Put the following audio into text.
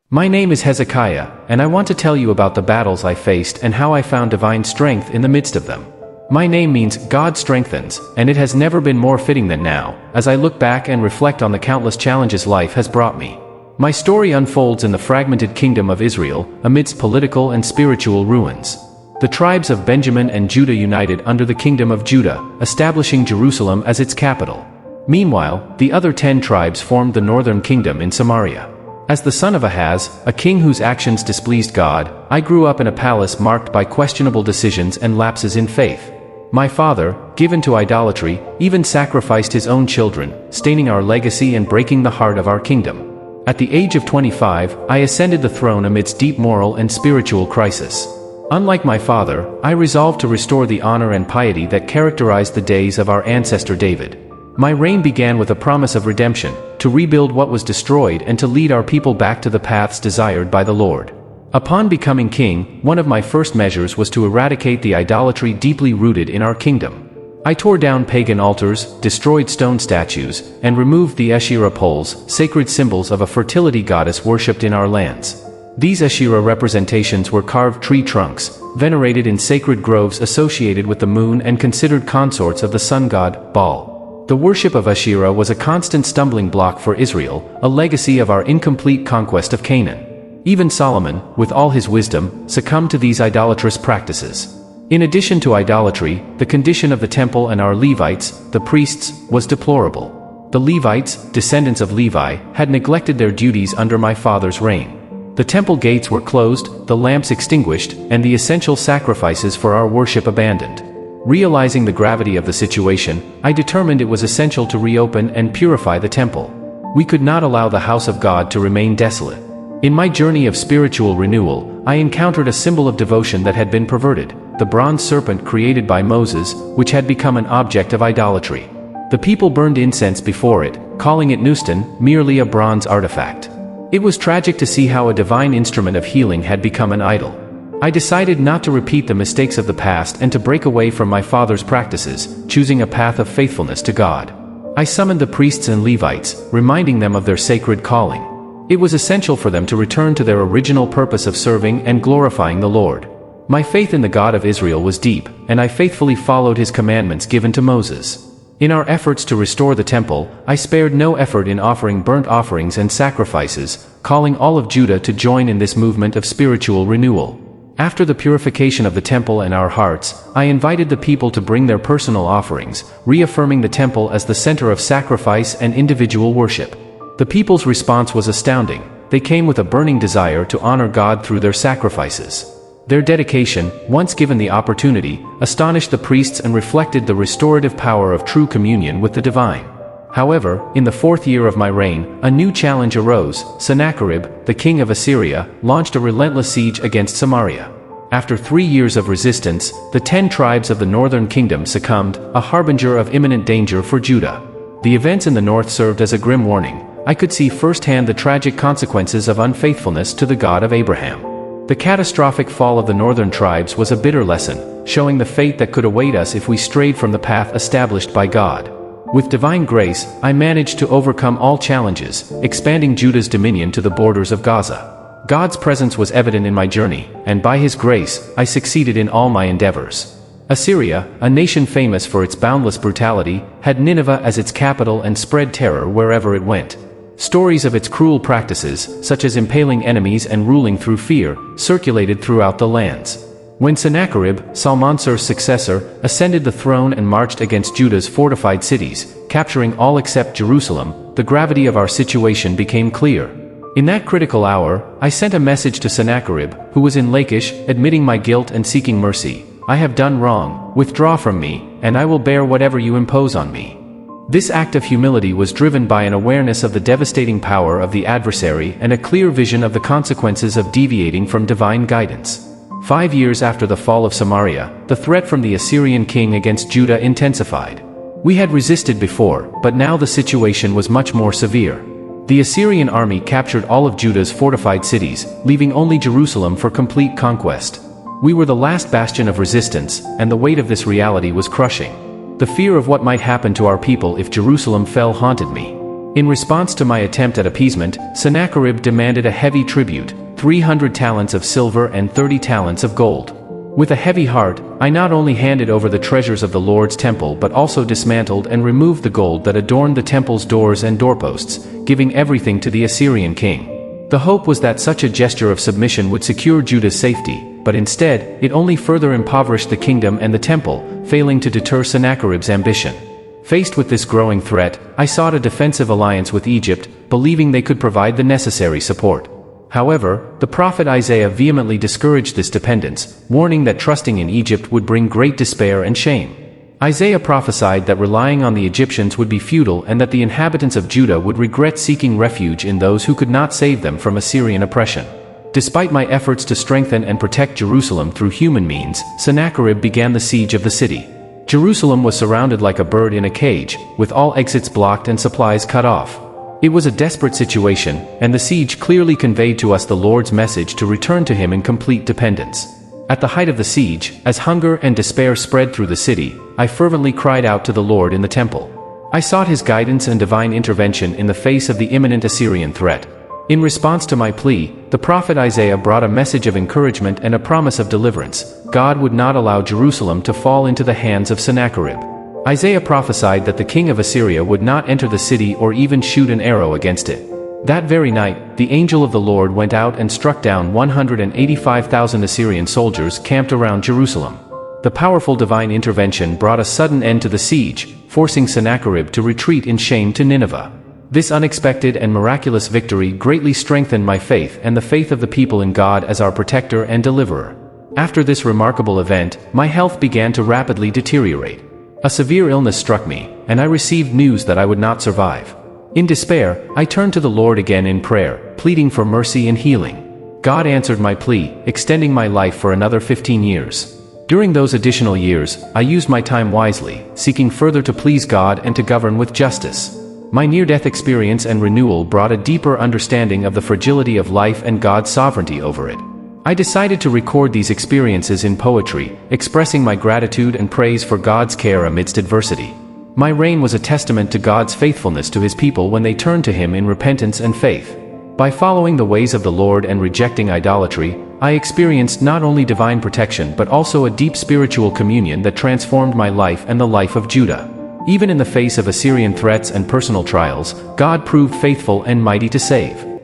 My name is Hezekiah, and I want to tell you about the battles I faced and how I found divine strength in the midst of them. My name means God strengthens, and it has never been more fitting than now, as I look back and reflect on the countless challenges life has brought me. My story unfolds in the fragmented kingdom of Israel, amidst political and spiritual ruins. The tribes of Benjamin and Judah united under the kingdom of Judah, establishing Jerusalem as its capital. Meanwhile, the other 10 tribes formed the northern kingdom in Samaria. As the son of Ahaz, a king whose actions displeased God, I grew up in a palace marked by questionable decisions and lapses in faith. My father, given to idolatry, even sacrificed his own children, staining our legacy and breaking the heart of our kingdom. At the age of 25, I ascended the throne amidst deep moral and spiritual crisis. Unlike my father, I resolved to restore the honor and piety that characterized the days of our ancestor David. My reign began with a promise of redemption, to rebuild what was destroyed and to lead our people back to the paths desired by the Lord. Upon becoming king, one of my first measures was to eradicate the idolatry deeply rooted in our kingdom. I tore down pagan altars, destroyed stone statues, and removed the Asherah poles, sacred symbols of a fertility goddess worshipped in our lands. These Asherah representations were carved tree trunks, venerated in sacred groves associated with the moon and considered consorts of the sun god, Baal. The worship of Asherah was a constant stumbling block for Israel, a legacy of our incomplete conquest of Canaan. Even Solomon, with all his wisdom, succumbed to these idolatrous practices. In addition to idolatry, the condition of the temple and our Levites, the priests, was deplorable. The Levites, descendants of Levi, had neglected their duties under my father's reign. The temple gates were closed, the lamps extinguished, and the essential sacrifices for our worship abandoned. Realizing the gravity of the situation, I determined it was essential to reopen and purify the temple. We could not allow the house of God to remain desolate. In my journey of spiritual renewal, I encountered a symbol of devotion that had been perverted, the bronze serpent created by Moses, which had become an object of idolatry. The people burned incense before it, calling it Nustan, merely a bronze artifact. It was tragic to see how a divine instrument of healing had become an idol. I decided not to repeat the mistakes of the past and to break away from my father's practices, choosing a path of faithfulness to God. I summoned the priests and Levites, reminding them of their sacred calling. It was essential for them to return to their original purpose of serving and glorifying the Lord. My faith in the God of Israel was deep, and I faithfully followed his commandments given to Moses. In our efforts to restore the temple, I spared no effort in offering burnt offerings and sacrifices, calling all of Judah to join in this movement of spiritual renewal. After the purification of the temple and our hearts, I invited the people to bring their personal offerings, reaffirming the temple as the center of sacrifice and individual worship. The people's response was astounding. They came with a burning desire to honor God through their sacrifices. Their dedication, once given the opportunity, astonished the priests and reflected the restorative power of true communion with the divine. However, in the 4th year of my reign, a new challenge arose. Sennacherib, the king of Assyria, launched a relentless siege against Samaria. After 3 years of resistance, the 10 tribes of the northern kingdom succumbed, a harbinger of imminent danger for Judah. The events in the north served as a grim warning. I could see firsthand the tragic consequences of unfaithfulness to the God of Abraham. The catastrophic fall of the northern tribes was a bitter lesson, showing the fate that could await us if we strayed from the path established by God. With divine grace, I managed to overcome all challenges, expanding Judah's dominion to the borders of Gaza. God's presence was evident in my journey, and by his grace, I succeeded in all my endeavors. Assyria, a nation famous for its boundless brutality, had Nineveh as its capital and spread terror wherever it went. Stories of its cruel practices, such as impaling enemies and ruling through fear, circulated throughout the lands. When Sennacherib, Salmanasar's successor, ascended the throne and marched against Judah's fortified cities, capturing all except Jerusalem, the gravity of our situation became clear. In that critical hour, I sent a message to Sennacherib, who was in Lachish, admitting my guilt and seeking mercy. I have done wrong, withdraw from me, and I will bear whatever you impose on me. This act of humility was driven by an awareness of the devastating power of the adversary and a clear vision of the consequences of deviating from divine guidance. 5 years after the fall of Samaria, the threat from the Assyrian king against Judah intensified. We had resisted before, but now the situation was much more severe. The Assyrian army captured all of Judah's fortified cities, leaving only Jerusalem for complete conquest. We were the last bastion of resistance, and the weight of this reality was crushing. The fear of what might happen to our people if Jerusalem fell haunted me. In response to my attempt at appeasement, Sennacherib demanded a heavy tribute, 300 talents of silver and 30 talents of gold. With a heavy heart, I not only handed over the treasures of the Lord's temple but also dismantled and removed the gold that adorned the temple's doors and doorposts, giving everything to the Assyrian king. The hope was that such a gesture of submission would secure Judah's safety, but instead, it only further impoverished the kingdom and the temple, failing to deter Sennacherib's ambition. Faced with this growing threat, I sought a defensive alliance with Egypt, believing they could provide the necessary support. However, the prophet Isaiah vehemently discouraged this dependence, warning that trusting in Egypt would bring great despair and shame. Isaiah prophesied that relying on the Egyptians would be futile and that the inhabitants of Judah would regret seeking refuge in those who could not save them from Assyrian oppression. Despite my efforts to strengthen and protect Jerusalem through human means, Sennacherib began the siege of the city. Jerusalem was surrounded like a bird in a cage, with all exits blocked and supplies cut off. It was a desperate situation, and the siege clearly conveyed to us the Lord's message to return to Him in complete dependence. At the height of the siege, as hunger and despair spread through the city, I fervently cried out to the Lord in the temple. I sought His guidance and divine intervention in the face of the imminent Assyrian threat. In response to my plea, the prophet Isaiah brought a message of encouragement and a promise of deliverance. God would not allow Jerusalem to fall into the hands of Sennacherib. Isaiah prophesied that the king of Assyria would not enter the city or even shoot an arrow against it. That very night, the angel of the Lord went out and struck down 185,000 Assyrian soldiers camped around Jerusalem. The powerful divine intervention brought a sudden end to the siege, forcing Sennacherib to retreat in shame to Nineveh. This unexpected and miraculous victory greatly strengthened my faith and the faith of the people in God as our protector and deliverer. After this remarkable event, my health began to rapidly deteriorate. A severe illness struck me, and I received news that I would not survive. In despair, I turned to the Lord again in prayer, pleading for mercy and healing. God answered my plea, extending my life for another 15 years. During those additional years, I used my time wisely, seeking further to please God and to govern with justice. My near-death experience and renewal brought a deeper understanding of the fragility of life and God's sovereignty over it. I decided to record these experiences in poetry, expressing my gratitude and praise for God's care amidst adversity. My reign was a testament to God's faithfulness to His people when they turned to Him in repentance and faith. By following the ways of the Lord and rejecting idolatry, I experienced not only divine protection but also a deep spiritual communion that transformed my life and the life of Judah. Even in the face of Assyrian threats and personal trials, God proved faithful and mighty to save.